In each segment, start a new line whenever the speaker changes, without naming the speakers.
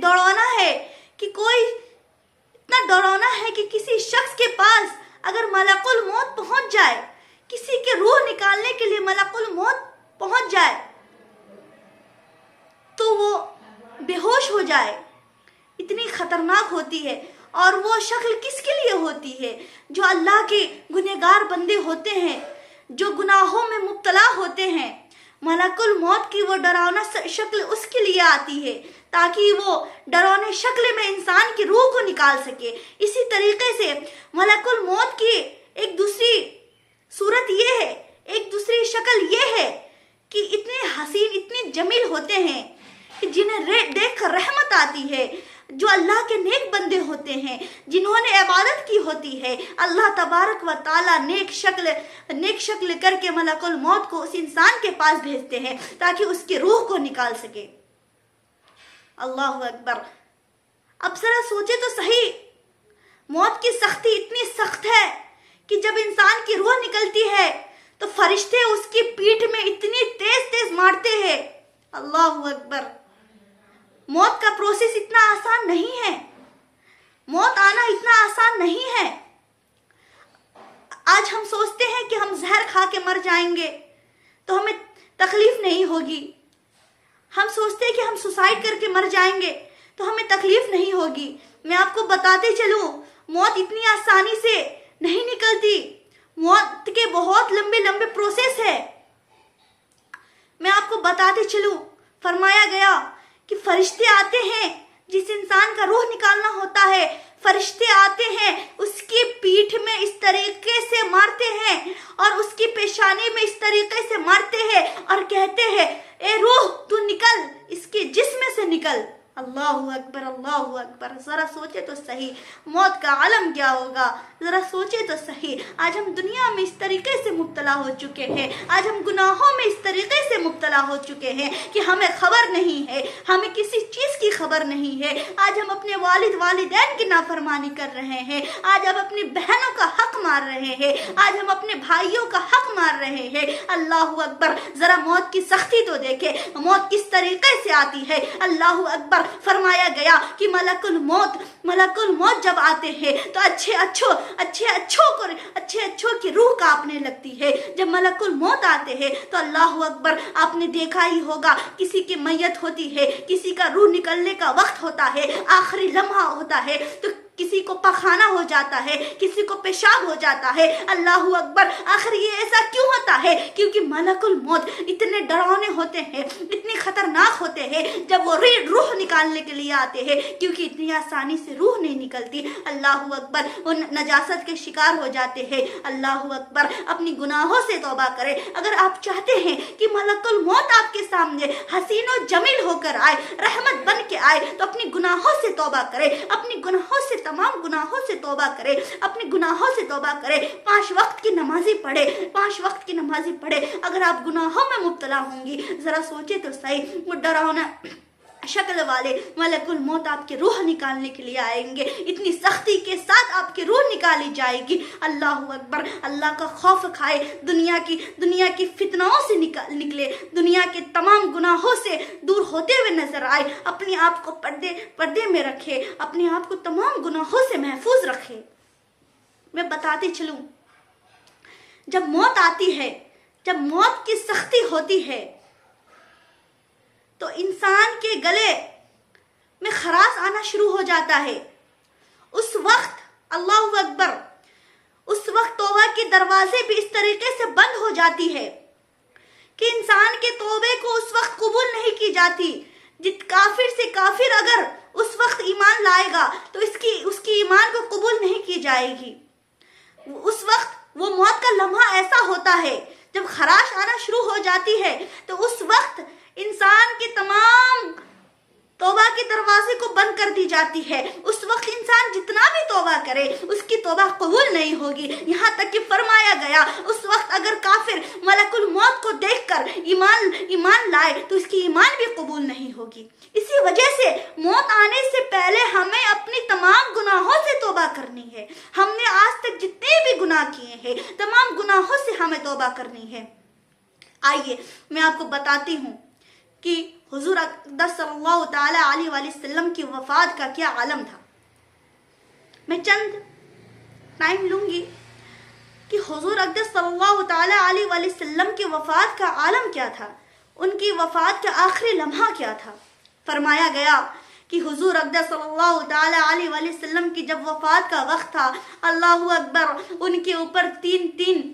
ڈرانا ہے کہ کوئی اتنا ڈرانا ہے کہ کسی شخص کے پاس اگر ملک الموت پہنچ جائے، کسی کے روح نکالنے کے لیے ملک الموت پہنچ جائے تو وہ بے ہوش ہو جائے، اتنی خطرناک ہوتی ہے۔ اور وہ شکل کس کے لیے ہوتی ہے؟ جو اللہ کے گنہگار بندے ہوتے ہیں، جو گناہوں میں مبتلا ہوتے ہیں۔ ملک الموت کی وہ ڈراؤنا شکل اس کے لیے آتی ہے تاکہ وہ ڈراؤنے شکل میں انسان کی روح کو نکال سکے۔ اسی طریقے سے ملک الموت کی ایک دوسری صورت یہ ہے، ایک دوسری شکل یہ ہے کہ اتنے حسین، اتنے جمیل ہوتے ہیں کہ جنہیں دیکھ کر رحمت آتی ہے۔ جو اللہ کے نیک بندے ہوتے ہیں، جنہوں نے عبادت کی ہوتی ہے، اللہ تبارک و تعالیٰ نیک شکل کر کے ملک الموت کو اس انسان کے پاس بھیجتے ہیں تاکہ اس کی روح کو نکال سکے۔ اللہ اکبر۔ اب ذرا سوچے تو صحیح، موت کی سختی اتنی سخت ہے کہ جب انسان کی روح نکلتی ہے تو فرشتے اس کی پیٹھ میں اتنی تیز تیز مارتے ہیں۔ اللہ اکبر۔ موت کا پروسیس اتنا آسان نہیں ہے، موت آنا اتنا آسان نہیں ہے۔ آج ہم سوچتے ہیں کہ ہم زہر کھا کے مر جائیں گے تو ہمیں تکلیف نہیں ہوگی، ہم سوچتے ہیں کہ ہم سوسائڈ کر کے مر جائیں گے تو ہمیں تکلیف نہیں ہوگی۔ میں آپ کو بتاتے چلوں، موت اتنی آسانی سے نہیں نکلتی، موت کے بہت لمبے لمبے پروسیس ہے۔ میں آپ کو بتاتے چلوں، فرمایا گیا کہ فرشتے آتے ہیں، جس انسان کا روح نکالنا ہوتا ہے، فرشتے آتے ہیں، اس کی پیٹھ میں اس طریقے سے مارتے ہیں اور اس کی پیشانی میں اس طریقے سے مارتے ہیں اور کہتے ہیں اے روح تو نکل، اس کے جسم سے نکل۔ اللہ اکبر، اللہ اکبر۔ ذرا سوچے تو صحیح موت کا عالم کیا ہوگا، ذرا سوچے تو صحیح۔ آج ہم دنیا میں اس طریقے سے مبتلا ہو چکے ہیں، آج ہم گناہوں میں اس طریقے سے مبتلا ہو چکے ہیں کہ ہمیں خبر نہیں ہے، ہمیں کسی چیز کی خبر نہیں ہے۔ آج ہم اپنے والدین کی نافرمانی کر رہے ہیں، آج ہم اپنی بہنوں کا حق مار رہے ہیں، آج ہم اپنے بھائیوں کا حق مار رہے ہیں۔ اللہ اکبر۔ ذرا موت کی سختی تو دیکھیں، موت کس طریقے سے آتی ہے۔ اللہ اکبر۔ فرمایا گیا کہ ملک الموت جب آتے ہیں تو اچھے اچھوں کی روح کانپنے لگتی ہے۔ جب ملک الموت آتے ہیں تو اللہ اکبر، آپ نے دیکھا ہی ہوگا کسی کی میت ہوتی ہے، کسی کا روح نکلنے کا وقت ہوتا ہے، آخری لمحہ ہوتا ہے تو کسی کو پخانہ ہو جاتا ہے، کسی کو پیشاب ہو جاتا ہے۔ اللہ اکبر۔ آخر یہ ایسا کیوں ہوتا ہے؟ کیونکہ ملک الموت اتنے ڈراؤنے ہوتے ہیں، اتنے خطرناک ہوتے ہیں جب وہ روح نکالنے کے لیے آتے ہیں، کیونکہ اتنی آسانی سے روح نہیں نکلتی۔ اللہ اکبر۔ وہ نجاست کے شکار ہو جاتے ہیں۔ اللہ اکبر۔ اپنی گناہوں سے توبہ کریں۔ اگر آپ چاہتے ہیں کہ ملک الموت آپ کے سامنے حسین و جمیل ہو کر آئے، رحمت بن کے آئے، تو اپنی گناہوں سے توبہ کریں، اپنی گناہوں سے، تمام گناہوں سے توبہ کرے، اپنے گناہوں سے توبہ کرے، 5 وقت کی نمازی پڑھے، 5 وقت کی نمازی پڑھے۔ اگر آپ گناہوں میں مبتلا ہوں گی، ذرا سوچے تو صحیح، وہ ڈراؤنا شکل والے ملک الموت آپ کی روح نکالنے کے لیے آئیں گے، اتنی سختی کے ساتھ آپ کی روح نکالی جائے گی۔ اللہ اکبر۔ اللہ کا خوف کھائے، دنیا کی فتنوں سے نکلے، دنیا کے تمام گناہوں سے دور ہوتے ہوئے نظر آئے، اپنے آپ کو پردے میں رکھے، اپنے آپ کو تمام گناہوں سے محفوظ رکھے۔ میں بتاتی چلوں، جب موت آتی ہے، جب موت کی سختی ہوتی ہے تو انسان کے گلے میں خراش آنا شروع ہو جاتا ہے۔ اس وقت اللہ اکبر، اس وقت توبہ کے دروازے بھی اس طریقے سے بند ہو جاتی ہے کہ انسان کے توبے کو اس وقت قبول نہیں کی جاتی۔ کافر سے کافر اگر اس وقت ایمان لائے گا تو اس کی ایمان کو قبول نہیں کی جائے گی۔ اس وقت وہ موت کا لمحہ ایسا ہوتا ہے، جب خراش آنا شروع ہو جاتی ہے تو اس وقت انسان کے تمام توبہ کے دروازے کو بند کر دی جاتی ہے۔ اس وقت انسان جتنا بھی توبہ کرے اس کی توبہ قبول نہیں ہوگی، یہاں تک کہ فرمایا گیا اس وقت اگر کافر ملک الموت کو دیکھ کر ایمان لائے تو اس کی ایمان بھی قبول نہیں ہوگی۔ اسی وجہ سے موت آنے سے پہلے ہمیں اپنی تمام گناہوں سے توبہ کرنی ہے۔ ہم نے آج تک جتنے بھی گناہ کیے ہیں تمام گناہوں سے ہمیں توبہ کرنی ہے۔ آئیے میں آپ کو بتاتی ہوں کہ حضور اقدس صلی اللہ تعالیٰ علیہ وآلہ وسلم کی وفات کا کیا عالم تھا۔ میں چند ٹائم لوں گی کہ حضور اقدس صلی اللہ تعالیٰ علیہ وآلہ وسلم کی وفات کا عالم کیا تھا، ان کی وفات کا آخری لمحہ کیا تھا۔ فرمایا گیا کہ حضور اقدس صلی اللہ تعالیٰ علیہ وآلہ وسلم کی جب وفات کا وقت تھا، اللہ اکبر، ان کے اوپر تین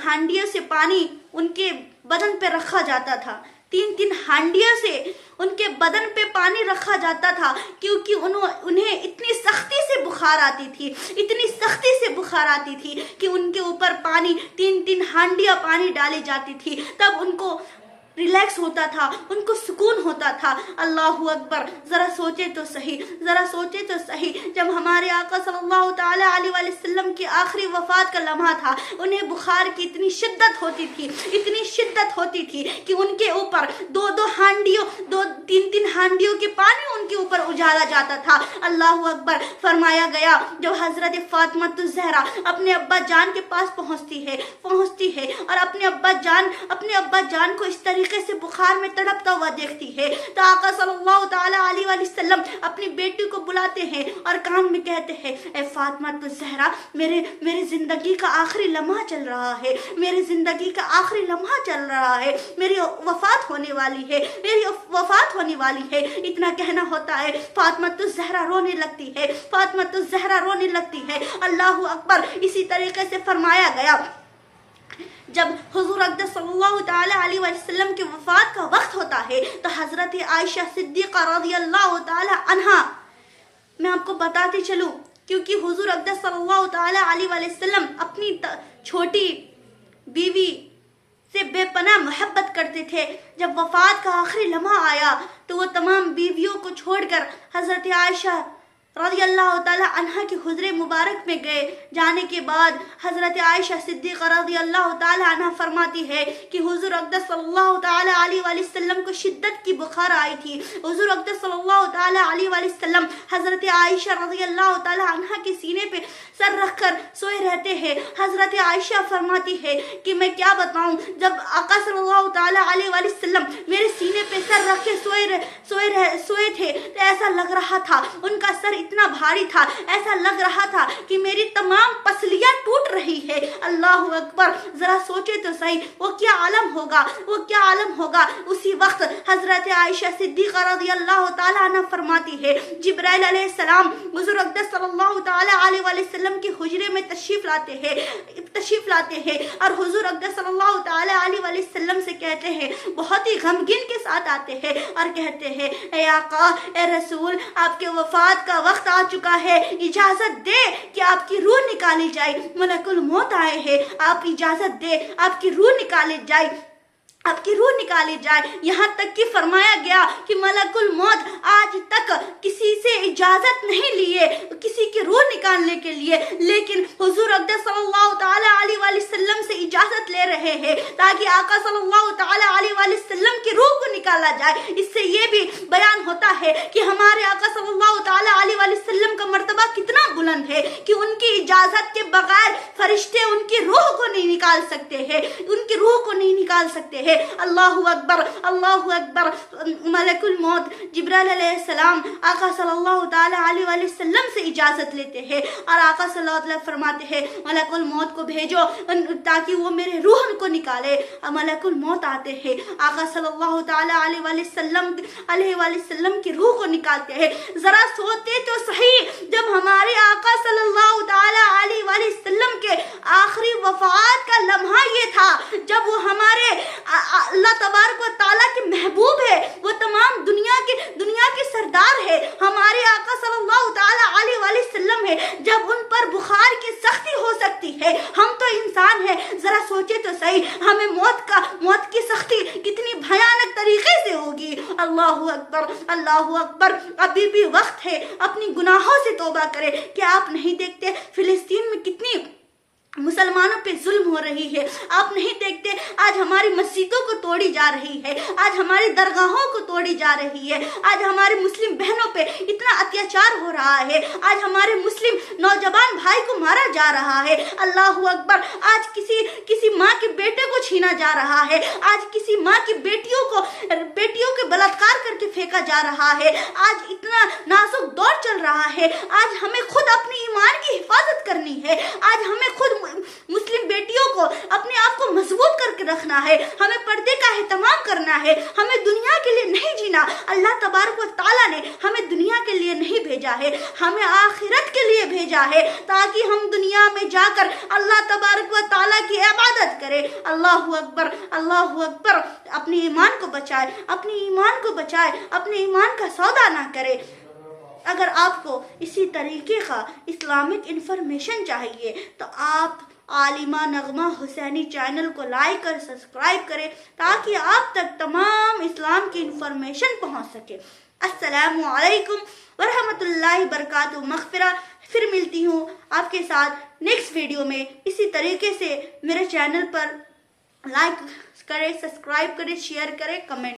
ہانڈیوں سے پانی ان کے بدن پہ رکھا جاتا تھا، تین ہانڈیوں سے ان کے بدن پہ پانی رکھا جاتا تھا، کیونکہ انہیں اتنی سختی سے بخار آتی تھی کہ ان کے اوپر پانی تین ہانڈیاں پانی ڈالی جاتی تھی، تب ان کو ریلیکس ہوتا تھا، ان کو سکون ہوتا تھا۔ اللہ اکبر، ذرا سوچے تو صحیح، جب ہمارے آقا صلی اللہ تعالیٰ علیہ وآلہ وسلم کی آخری وفات کا لمحہ تھا، انہیں بخار کی اتنی شدت ہوتی تھی کہ ان کے اوپر تین ہانڈیوں کے پانی ان کے اوپر اجالا جاتا تھا۔ اللہ اکبر، فرمایا گیا جب حضرت فاطمہ الزہرا اپنے ابا جان کے پاس پہنچتی ہے اور اپنے ابا جان کو اس طریقے سے بخار میں تڑپتا ہوا دیکھتی ہے، تو آقا صلی اللہ تعالیٰ علیہ وآلہ وسلم اپنی بیٹی کو بلاتے ہیں اور کان میں کہتے ہیں، اے فاطمہ الزہرا، میری زندگی کا آخری لمحہ چل رہا ہے، میری وفات ہونے والی ہے۔ اتنا کہنا ہوتا ہے، فاطمہ الزہرا رونے لگتی ہے۔ اللہ اکبر، اسی طریقے سے فرمایا گیا جب حضور اقدس صلی اللہ تعالیٰ علیہ وسلم کی وفات کا وقت ہوتا ہے تو حضرت عائشہ صدیقہ رضی اللہ تعالیٰ عنہا، میں آپ کو بتاتی چلوں، کیونکہ حضور اقدس صلی اللہ تعالیٰ علیہ وسلم اپنی چھوٹی بیوی سے بے پناہ محبت کرتے تھے۔ جب وفات کا آخری لمحہ آیا تو وہ تمام بیویوں کو چھوڑ کر حضرت عائشہ رضی اللہ تعالیٰ عنہ کے حجرے مبارک میں گئے۔ جانے کے بعد حضرت عائشہ صدیقہ رضی اللہ تعالیٰ عنہ فرماتی ہے کہ حضور اقدس صلی اللہ تعالیٰ علیہ وآلہ وسلم کو شدت کی بخار آئی تھی۔ حضور اقدس صلی اللہ تعالیٰ علیہ وآلہ وسلم حضرت عائشہ رضی اللہ تعالیٰ عنہ کے سینے پہ سر رکھ کر سوئے رہتے ہیں۔ حضرت عائشہ فرماتی ہے کہ میں کیا بتاؤں، جب آقا صلی اللہ تعالیٰ علیہ وآلہ وسلم میرے سینے پہ سر رکھ کے سوئے تھے تو ایسا لگ رہا تھا، ان کا سر اتنا بھاری تھا، ایسا لگ رہا تھا کہ میری تمام پسلیاں ٹوٹ رہی ہے۔ اللہ اکبر، ذرا سوچے تو صحیح، وہ کیا عالم ہوگا۔ اسی وقت حضرت عائشہ صدیقہ رضی اللہ تعالیٰ عنہ فرماتی ہے، جبرائیل علیہ السلام حضور اقدس صلی اللہ تعالیٰ علیہ وآلہ وسلم کے حجرے میں تشریف لاتے ہیں اور حضور اقدس صلی اللہ تعالیٰ علیہ وآلہ وسلم سے کہتے ہیں، بہت ہی غمگین کے ساتھ آتے ہیں اور کہتے ہیں، اے آقا، اے رسول، آپ کے وفات کا وقت آ چکا ہے، اجازت دے کہ آپ کی روح نکالی جائے۔ ملک الموت آئے ہیں، آپ اجازت دے آپ کی روح نکالی جائے۔ یہاں تک کہ فرمایا گیا کہ ملک الموت آج تک کسی سے اجازت نہیں لیے کسی کی روح نکالنے کے لیے، لیکن حضور اقدس صلی اللہ تعالیٰ علیہ وآلہ وسلم سے اجازت لے رہے ہیں تاکہ آقا صلی اللہ تعالیٰ علیہ وآلہ وسلم کی روح کو نکالا جائے۔ اس سے یہ بھی بیان ہوتا ہے کہ ہمارے آقا صلی اللہ تعالیٰ علیہ وآلہ وسلم کا مرتبہ کتنا بلند ہے کہ ان کی اجازت کے بغیر فرشتے ان کی روح کو نہیں نکال سکتے ہیں، اللہ اکبر، ملک الموت جبرائیل علیہ السلام آقا صلی اللہ تعالیٰ علیہ وآلہ وسلم سے اجازت لیتے ہیں اور آقا صلی اللہ علیہ وسلم فرماتے ہیں، ملک الموت کو بھیجو تاکہ وہ میرے روح کو نکالے۔ ملک الموت آتے ہیں، آقا صلی اللہ تعالیٰ علیہ وآلہ وسلم کی روح کو نکالتے ہیں۔ ذرا سوچتے تو صحیح، جب ہمارے آقا صلی اللہ تعالیٰ علیہ وآلہ وسلم کے آخری وفات کا لمحہ یہ تھا، جب وہ ہمارے اللہ تبارک و تعالیٰ کے محبوب ہے، وہ تمام دنیا کے سردار ہے، ہمارے آقا صلی اللہ تعالیٰ علیہ وآلہ وسلم ہے، جب ان پر بخار کی سختی ہو سکتی ہے، ہم تو انسان ہیں، ذرا سوچے تو صحیح، ہمیں موت کی سختی کتنی بھیانک طریقے سے ہوگی۔ اللہ اکبر، ابھی بھی وقت ہے، اپنی گناہوں سے توبہ کرے۔ کیا آپ نہیں دیکھتے فلسطین میں کتنی مسلمانوں پہ ظلم ہو رہی ہے؟ آپ نہیں دیکھتے آج ہماری مسجدوں کو توڑی جا رہی ہے، آج ہماری درگاہوں کو توڑی جا رہی ہے، آج ہمارے مسلم بہنوں پہ اتنا اتیاچار ہو رہا ہے، آج ہمارے مسلم نوجوان بھائی کو مارا جا رہا ہے۔ اللہ اکبر، آج کسی ماں کے بیٹے کو چھینا چھینا جا رہا ہے، آج کسی ماں کی بیٹیوں کے بلاత్కాر کر کے پھینکا جا رہا ہے، آج اتنا نازک دور چل رہا ہے، آج ہمیں خود اپنی ایمان کی حفاظت کرنی ہے، آج ہمیں خود مسلم بیٹیوں کو اپنے آپ کو مضبوط کر کے رکھنا ہے، ہمیں پردے کا اہتمام کرنا ہے، ہمیں دنیا کے لیے نہیں جینا۔ اللہ تبارک و تعالیٰ نے ہمیں دنیا کے لیے نہیں بھیجا ہے، ہمیں آخرت کے لیے بھیجا ہے، تاکہ ہم دنیا میں جا کر اللہ تبارک و تعالیٰ کی عبادت کرے۔ اللہ اکبر، اللہ اکبر۔ اپنے ایمان کو بچائے، اپنے ایمان کو بچائے، اپنے ایمان کا سودا نہ کرے۔ اگر آپ کو اسی طریقے کا اسلامک انفارمیشن چاہیے تو آپ عالمہ نغمہ حسینی چینل کو لائک اور سبسکرائب کریں، تاکہ آپ تک تمام اسلام کی انفارمیشن پہنچ سکے۔ السلام علیکم ورحمۃ اللہ وبرکاتہ۔ مغفرہ، پھر ملتی ہوں آپ کے ساتھ نیکسٹ ویڈیو میں۔ اسی طریقے سے میرے چینل پر لائک کریں، سبسکرائب کریں، شیئر کریں، کمنٹ